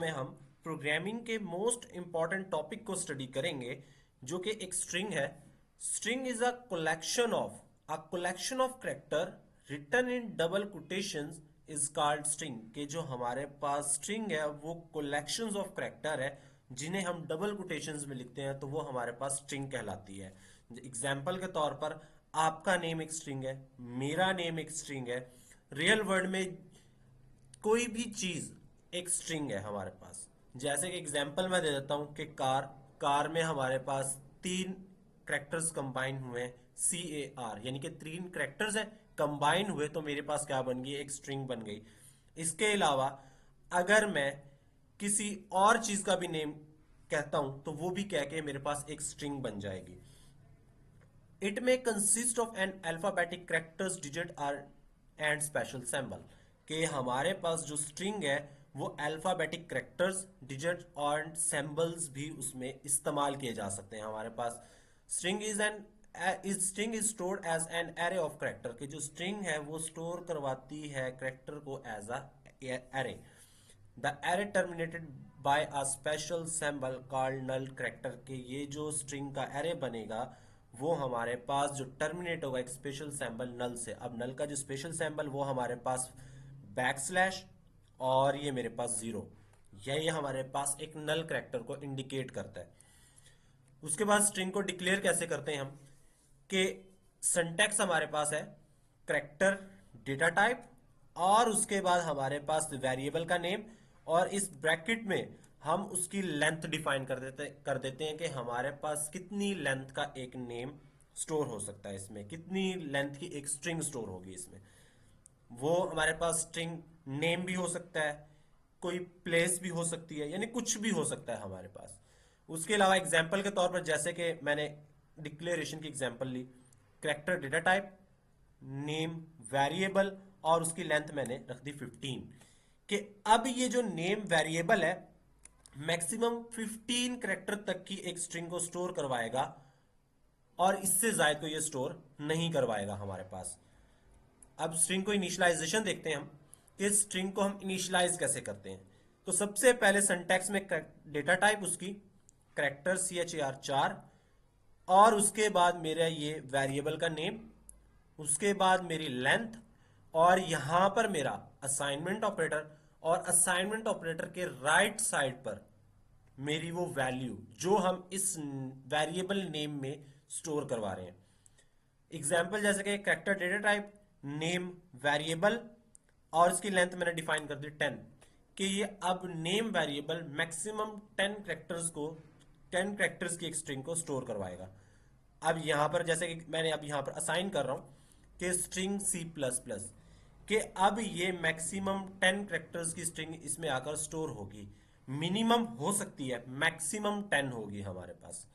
में हम प्रोग्रामिंग के मोस्ट इंपॉर्टेंट टॉपिक को स्टडी करेंगे जो कि एक स्ट्रिंग है। String is a collection of character written in double quotations is called string. के जो हमारे पास स्ट्रिंग है वो कलेक्शंस ऑफ कैरेक्टर है जिन्हें हम डबल कोटेशंस में लिखते हैं तो वो हमारे पास स्ट्रिंग कहलाती है। एग्जाम्पल के तौर पर आपका नेम एक स्ट्रिंग है, मेरा नेम एक स्ट्रिंग है। रियल वर्ल्ड में कोई भी चीज एक स्ट्रिंग है हमारे पास। जैसे कि एग्जांपल मैं दे देता हूं कि कार में हमारे पास तीन करेक्टर्स कंबाइन हुए हैं, CAR, यानी कि तीन करेक्टर्स हैं कंबाइन हुए तो मेरे पास क्या बन गई, एक स्ट्रिंग बन गई। इसके अलावा अगर मैं किसी और चीज का भी नेम कहता हूं तो वो भी कह के मेरे पास एक स्ट्रिंग बन जाएगी। It may consist of an alphabetic characters digit or and special symbol. कि हमारे पास जो स्ट्रिंग है वो अल्फाबेटिक कैरेक्टर्स डिजिट और सिंबल्स भी उसमें इस्तेमाल किए जा सकते हैं। हमारे पास string is stored as an array of character. कि जो स्ट्रिंग है वो स्टोर करवाती है कैरेक्टर को as a array. The array terminated by a special symbol called null character. के ये जो स्ट्रिंग का एरे बनेगा वो हमारे पास जो टर्मिनेट होगा एक स्पेशल सिंबल नल से। अब नल का जो स्पेशल सिंबल वो हमारे पास बैकस्लैश और ये मेरे पास जीरो, यही हमारे पास एक नल कैरेक्टर को इंडिकेट करता है। उसके बाद स्ट्रिंग को डिक्लेयर कैसे करते हैं हम, कि सिंटैक्स हमारे पास है कैरेक्टर डेटा टाइप और उसके बाद हमारे पास वेरिएबल का नेम और इस ब्रैकेट में हम उसकी लेंथ डिफाइन कर देते हैं कि हमारे पास कितनी लेंथ का एक नेम स्टोर हो सकता है, इसमें कितनी लेंथ की एक स्ट्रिंग स्टोर होगी इसमें। वो हमारे पास स्ट्रिंग नेम भी हो सकता है, कोई प्लेस भी हो सकती है, यानी कुछ भी हो सकता है हमारे पास। उसके अलावा एग्जाम्पल के तौर पर जैसे कि मैंने डिक्लेरेशन की एग्जाम्पल ली, character data type, name variable और उसकी लेंथ मैंने रख दी 15। कि अब ये जो नेम वेरिएबल है मैक्सिमम 15 कैरेक्टर तक की एक स्ट्रिंग को स्टोर करवाएगा और इससे ज्यादा को ये स्टोर नहीं करवाएगा हमारे पास। अब स्ट्रिंग को इनिशियलाइजेशन देखते हैं हम कि स्ट्रिंग को हम इनिशियलाइज कैसे करते हैं। तो सबसे पहले सिंटैक्स में डेटा टाइप उसकी कैरेक्टर CHAR 4 और उसके बाद मेरा ये वेरिएबल का नेम, उसके बाद मेरी लेंथ और यहां पर मेरा असाइनमेंट ऑपरेटर और असाइनमेंट ऑपरेटर के राइट साइड पर मेरी वो वैल्यू जो हम इस वेरिएबल नेम में स्टोर करवा रहे हैं। एग्जाम्पल जैसे कि character data type, name variable और इसकी लेंथ मैंने डिफाइन कर दी 10। कि ये अब नेम वेरिएबल मैक्सिमम 10 कैरेक्टर्स की एक स्ट्रिंग को स्टोर करवाएगा। अब यहां पर जैसे कि मैंने अब यहां पर असाइन कर रहा हूं कि स्ट्रिंग C++ कि अब ये मैक्सिमम 10 कैरेक्टर्स की स्ट्रिंग इसमें आकर स्टोर होगी। मिनिमम हो सकती है, मैक्सिमम 10 होगी हमारे पास।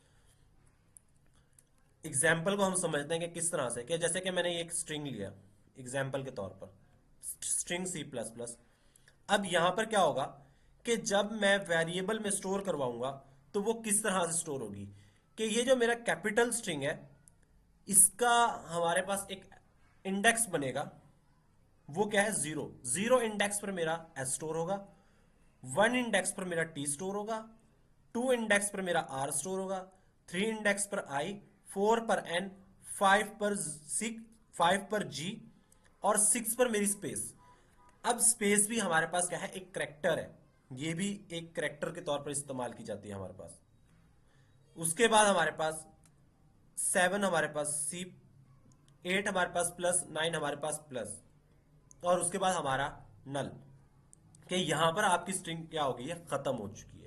एग्जाम्पल को हम समझते हैं कि किस तरह से, कि जैसे कि मैंने एक स्ट्रिंग लिया एग्जाम्पल के तौर पर स्ट्रिंग C++। अब यहां पर क्या होगा कि जब मैं वेरिएबल में स्टोर करवाऊंगा तो वो किस तरह से स्टोर होगी, कि ये जो मेरा कैपिटल स्ट्रिंग है इसका हमारे पास एक इंडेक्स बनेगा, वो क्या है 0 इंडेक्स पर मेरा S स्टोर होगा, 1 इंडेक्स पर मेरा T स्टोर होगा, 2 इंडेक्स पर मेरा R स्टोर होगा, 3 इंडेक्स पर I, 4 पर N, 5 पर G और 6 पर मेरी स्पेस। अब स्पेस भी हमारे पास क्या है, एक करेक्टर है, ये भी एक करेक्टर के तौर पर इस्तेमाल की जाती है हमारे पास। उसके बाद हमारे पास 7 हमारे पास C, 8 हमारे पास प्लस, 9 हमारे पास प्लस और उसके बाद हमारा नल। कि यहां पर आपकी स्ट्रिंग क्या होगी, ये खत्म हो चुकी है।